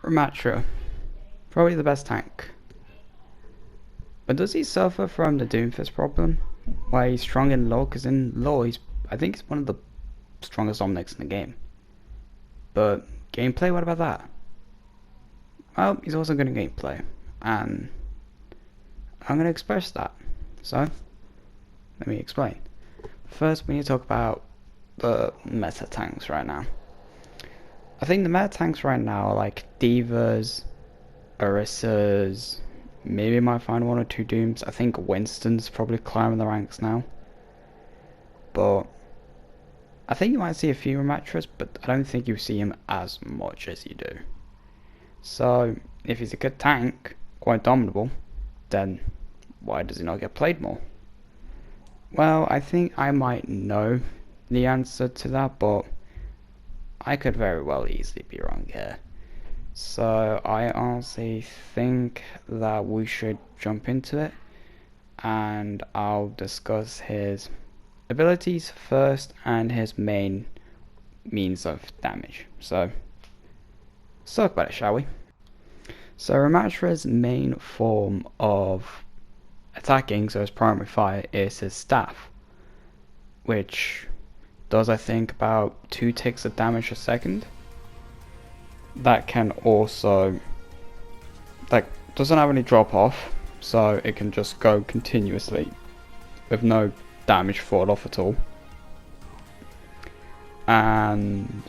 Ramattra, probably the best tank. But does he suffer from the Doomfist problem? Why he's strong in lore? Because in lore, I think he's one of the strongest Omnics in the game. But gameplay, what about that? Well, he's also good in gameplay, and I'm going to express that. So, let me explain. First, we need to talk about the meta tanks right now. I think the meta tanks right now are like Divas, Orissas, maybe might find one or two Dooms. I think Winston's probably climbing the ranks now. But I think you might see a few Ramattras, but I don't think you see him as much as you do. So, if he's a good tank, quite dominable, then why does he not get played more? Well, I think I might know the answer to that, but I could very well easily be wrong here. So I honestly think that we should jump into it, and I'll discuss his abilities first and his main means of damage. So let's talk about it, shall we? So Ramattra's main form of attacking, so his primary fire, is his staff, which does I think about 2 ticks of damage a second. That can also, like, doesn't have any drop off, so it can just go continuously with no damage fall off at all. And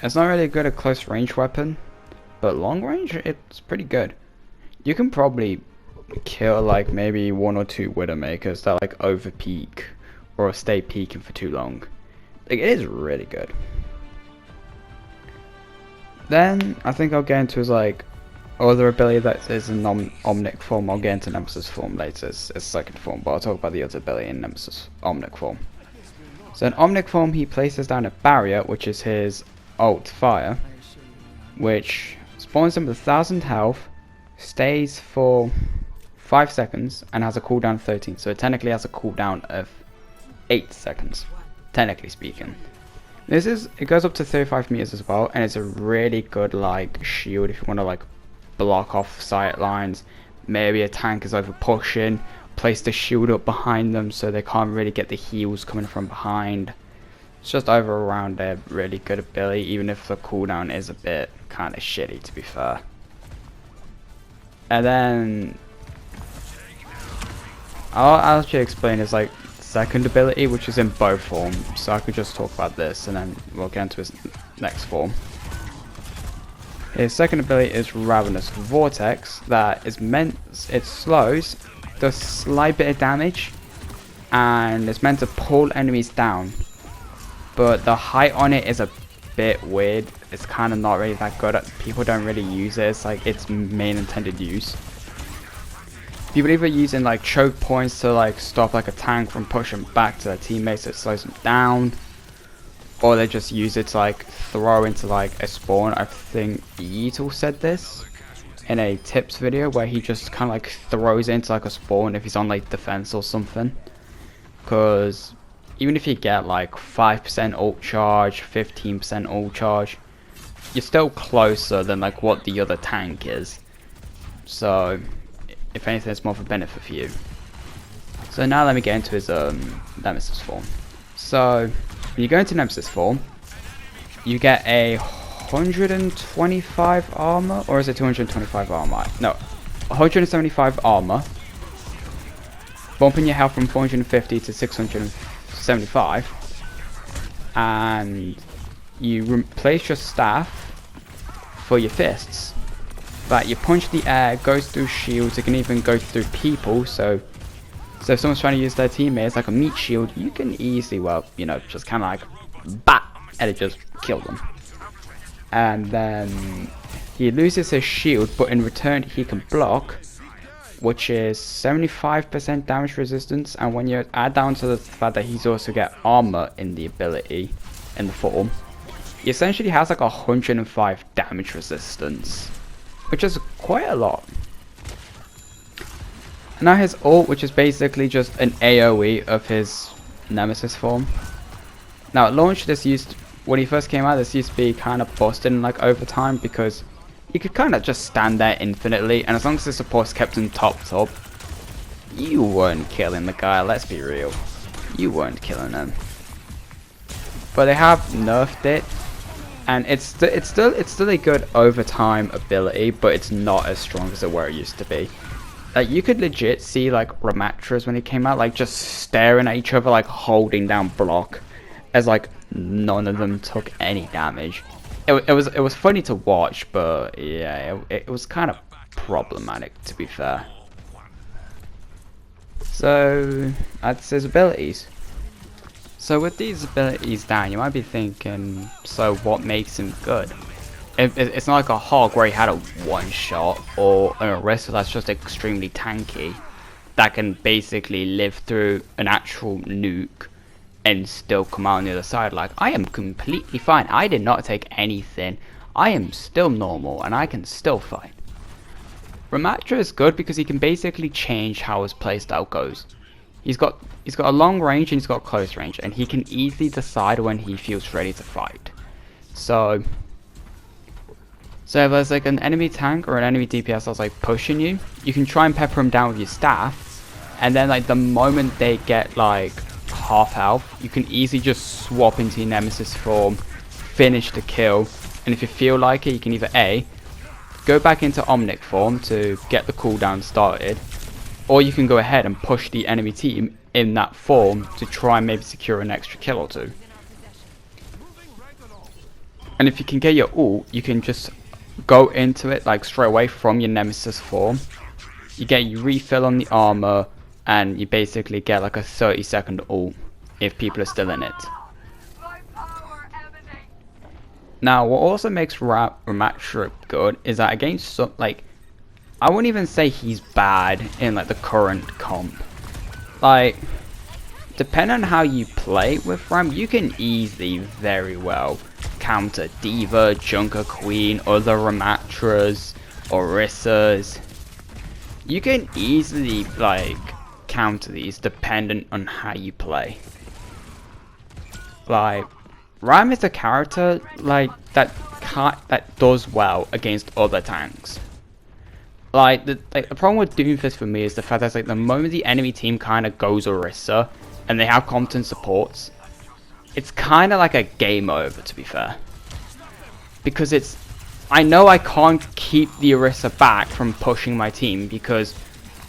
it's not really good at close range weapon, but long range it's pretty good. You can probably kill like maybe 1 or 2 Widowmakers that like over peak or stay peaking for too long. Like, it is really good. Then I think I'll get into his like other ability that is in Omnic Foam. I'll get into Nemesis Form later, it's second form, but I'll talk about the other ability in Nemesis Omnic Form. So in Omnic Form he places down a barrier, which is his ult fire, which spawns him with 1000 health, stays for 5 seconds, and has a cooldown of 13. So it technically has a cooldown of 8 seconds, technically speaking. It goes up to 35 meters as well, and it's a really good like shield if you want to like block off sight lines. Maybe a tank is over pushing, place the shield up behind them so they can't really get the heals coming from behind. It's just over around a really good ability, even if the cooldown is a bit kind of shitty, to be fair. And then I'll actually explain his like second ability, which is in bow form, so I could just talk about this and then we'll get into his next form. His second ability is Ravenous Vortex, that is it slows, does slight bit of damage, and it's meant to pull enemies down, but the height on it is a bit weird. It's kind of not really that good. People don't really use it. It's like its main intended use. People either using like choke points to like stop like a tank from pushing back to their teammates, so it slows them down, or they just use it to like throw into like a spawn. I think Yeetle said this in a tips video where he just kind of like throws it into like a spawn if he's on like defense or something, because even if you get like 5% ult charge, 15% ult charge, you're still closer than like what the other tank is. So if anything, it's more of a benefit for you. So now let me get into his Nemesis form. So when you go into Nemesis form, you get a 125 armor, or is it 225 armor? No, 175 armor, bumping your health from 450 to 675, and you replace your staff for your fists. That you punch the air, goes through shields, it can even go through people, so if someone's trying to use their teammates like a meat shield, you can easily, well, you know, just kind of like bat, and it just kill them. And then he loses his shield, but in return he can block, which is 75% damage resistance, and when you add down to the fact that he's also get armor in the ability, in the form, he essentially has like 105 damage resistance, which is quite a lot. And now his ult, which is basically just an AoE of his Nemesis form. Now at launch, when he first came out, this used to be kind of busted in like over time, because you could kind of just stand there infinitely, and as long as the supports kept him topped up, you weren't killing the guy, let's be real. You weren't killing him. But they have nerfed it, and it's still a good overtime ability, but it's not as strong as where it used to be. Like, you could legit see like Ramattras when it came out, like just staring at each other, like holding down block, as like none of them took any damage. It was funny to watch, but yeah, it was kind of problematic, to be fair. So that's his abilities. So with these abilities down, you might be thinking, so what makes him good? It's not like a Hog where he had a one shot, or an Orisa that's just extremely tanky, that can basically live through an actual nuke and still come out on the other side like, I am completely fine, I did not take anything, I am still normal and I can still fight. Ramattra is good because he can basically change how his playstyle goes. He's got a long range and he's got close range, and he can easily decide when he feels ready to fight. So if there's like an enemy tank or an enemy DPS that's like pushing you, you can try and pepper him down with your staff, and then like the moment they get like half health, you can easily just swap into your nemesis form, finish the kill, and if you feel like it, you can either A, go back into Omnic Foam to get the cooldown started, or you can go ahead and push the enemy team in that form to try and maybe secure an extra kill or two. And if you can get your ult, you can just go into it like straight away from your nemesis form. You get your refill on the armor, and you basically get like a 30-second ult if people are still in it. Now, what also makes Ramattra good is that against some, like, I wouldn't even say he's bad in like the current comp. Like, depending on how you play with Ram, you can easily very well counter Diva, Junker Queen, other Ramattras, Orisas. You can easily like counter these dependent on how you play. Like, Ram is a character like that does well against other tanks. Like the problem with Doomfist for me is the fact that like the moment the enemy team kind of goes Orisa and they have competent supports, it's kind of like a game over, to be fair. Because I know I can't keep the Orisa back from pushing my team because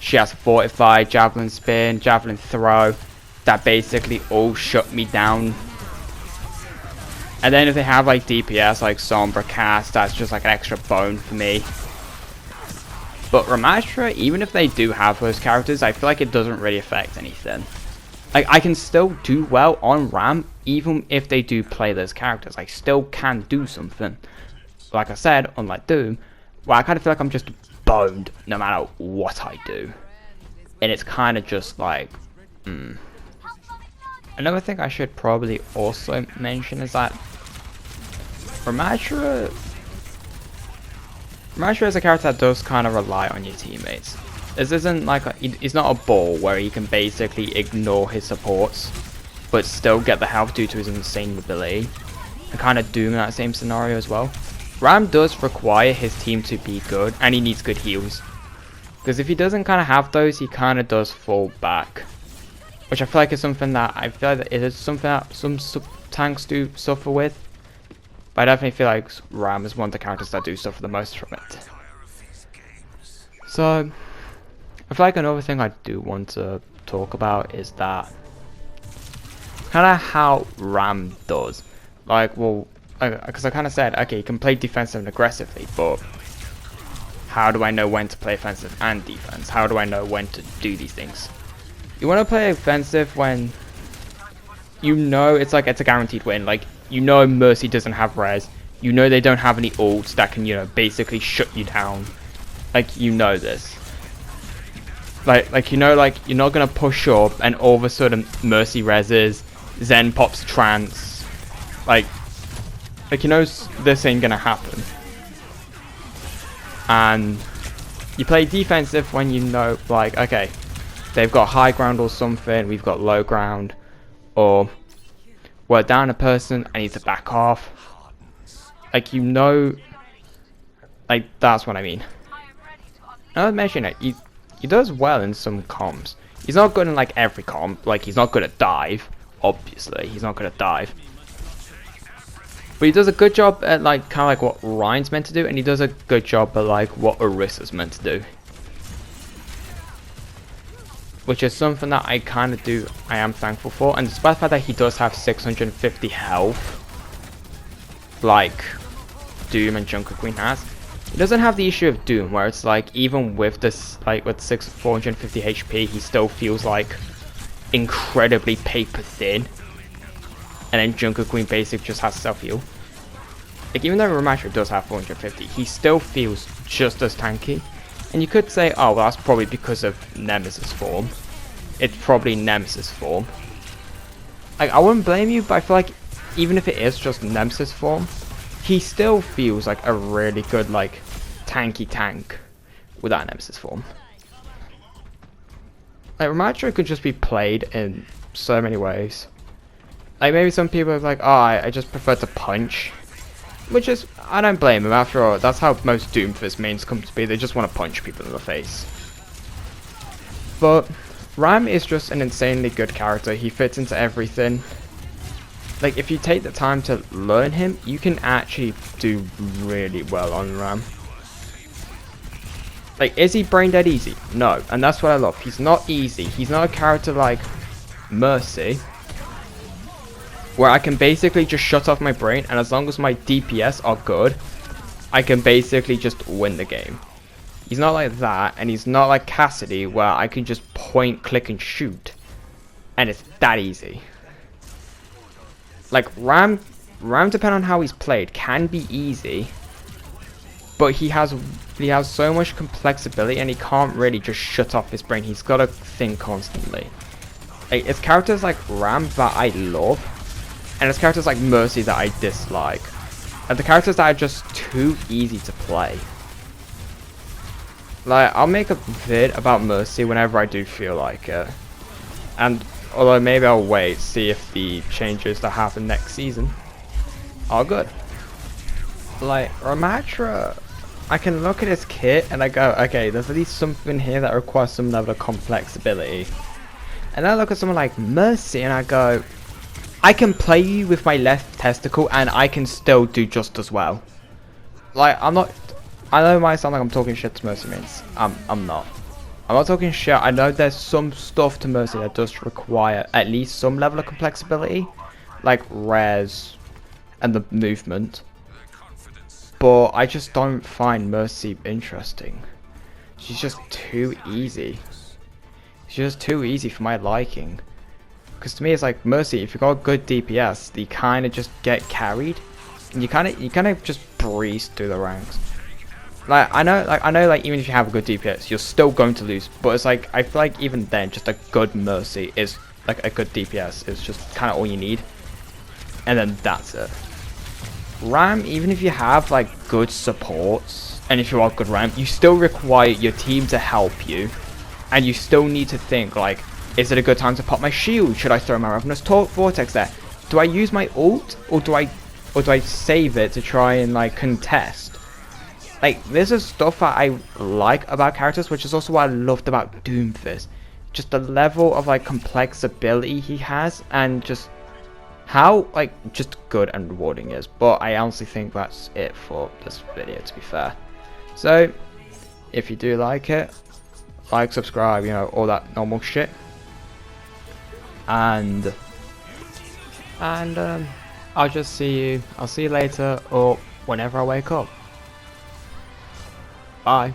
she has Fortify, Javelin Spin, Javelin Throw, that basically all shut me down. And then if they have like DPS like Sombra Cast, that's just like an extra bone for me. But Ramattra, even if they do have those characters, I feel like it doesn't really affect anything. Like, I can still do well on Ram, even if they do play those characters. I still can do something. Like I said, unlike Doom, where I kind of feel like I'm just boned no matter what I do. And it's kind of just like, Another thing I should probably also mention is that Ramattra is a character that does kind of rely on your teammates. This isn't like he's not a ball where he can basically ignore his supports but still get the health due to his insane ability, and kind of Doom in that same scenario as well. Ram does require his team to be good, and he needs good heals, because if he doesn't kind of have those, he kind of does fall back, which I feel like is something that it is something that some tanks do suffer with. But I definitely feel like Ram is one of the characters that do suffer the most from it. So, I feel like another thing I do want to talk about is that kind of how Ram does. Like, well, because I kind of said, okay, you can play defensive and aggressively, but how do I know when to play offensive and defense? How do I know when to do these things? You want to play offensive when you know it's a guaranteed win. Like, you know Mercy doesn't have res. You know they don't have any ults that can, basically shut you down. Like, you know this. Like you know, like, you're not gonna push up and all of a sudden Mercy reses, Zen pops trance. Like you know this ain't gonna happen. And you play defensive when you know, like, okay, they've got high ground or something, we've got low ground, or we're down a person, I need to back off. Like, you know, Like, that's what I mean. Now that I mention it, he does well in some comps. He's not good in like every comp. Like, he's not good at dive. Obviously, he's not good at dive. But he does a good job at like kind of like what Ryan's meant to do, and he does a good job at like what Orissa's meant to do. Which is something that I kind of do, I am thankful for. And despite the fact that he does have 650 health, like Doom and Junker Queen has, he doesn't have the issue of Doom, where it's like, even with this, like with 450 HP, he still feels like incredibly paper thin. And then Junker Queen basically just has self-heal. Like, even though Ramattra does have 450, he still feels just as tanky. And you could say, oh, well, that's probably because of Nemesis form. It's probably Nemesis form. Like, I wouldn't blame you, but I feel like even if it is just Nemesis form, he still feels like a really good, like, tanky tank without Nemesis form. Like, Ramattra could just be played in so many ways. Like, maybe some people are like, oh, I just prefer to punch. Which is, I don't blame him. After all, that's how most Doomfist mains come to be. They just want to punch people in the face. But Ram is just an insanely good character. He fits into everything. Like, if you take the time to learn him, you can actually do really well on Ram. Like, is he brain dead easy? No. And that's what I love. He's not easy. He's not a character like Mercy, where I can basically just shut off my brain, and as long as my DPS are good, I can basically just win the game. He's not like that, and he's not like Cassidy, where I can just point, click, and shoot. And it's that easy. Like, Ram, depending on how he's played, can be easy, but he has so much complexity, and he can't really just shut off his brain. He's got to think constantly. Like, it's characters like Ram that I love, and it's characters like Mercy that I dislike. And the characters that are just too easy to play. Like, I'll make a vid about Mercy whenever I do feel like it. And although maybe I'll wait, see if the changes that happen next season are good. Like, Ramattra, I can look at his kit and I go, okay, there's at least something here that requires some level of complexity. And then I look at someone like Mercy and I go, I can play you with my left testicle and I can still do just as well. Like, I know it might sound like I'm talking shit to Mercy mains. I'm not. I'm not talking shit. I know there's some stuff to Mercy that does require at least some level of complexity, like res and the movement. But I just don't find Mercy interesting. She's just too easy. She's just too easy for my liking. Because to me, it's like Mercy. If you got good DPS, you kind of just get carried, and you kind of just breeze through the ranks. Like I know, like even if you have a good DPS, you're still going to lose. But it's like I feel like even then, just a good Mercy is like a good DPS is just kind of all you need, and then that's it. Ram, even if you have like good supports, and if you are good Ram, you still require your team to help you, and you still need to think like, is it a good time to pop my shield? Should I throw my ravenous Vortex there? Do I use my ult, or do I save it to try and like contest? Like, this is stuff that I like about characters, which is also what I loved about Doomfist. Just the level of like complexity he has, and just how like just good and rewarding he is. But I honestly think that's it for this video, to be fair. So if you do like it, like, subscribe, you know, all that normal shit. And I'll just see you. I'll see you later, or whenever I wake up. Bye.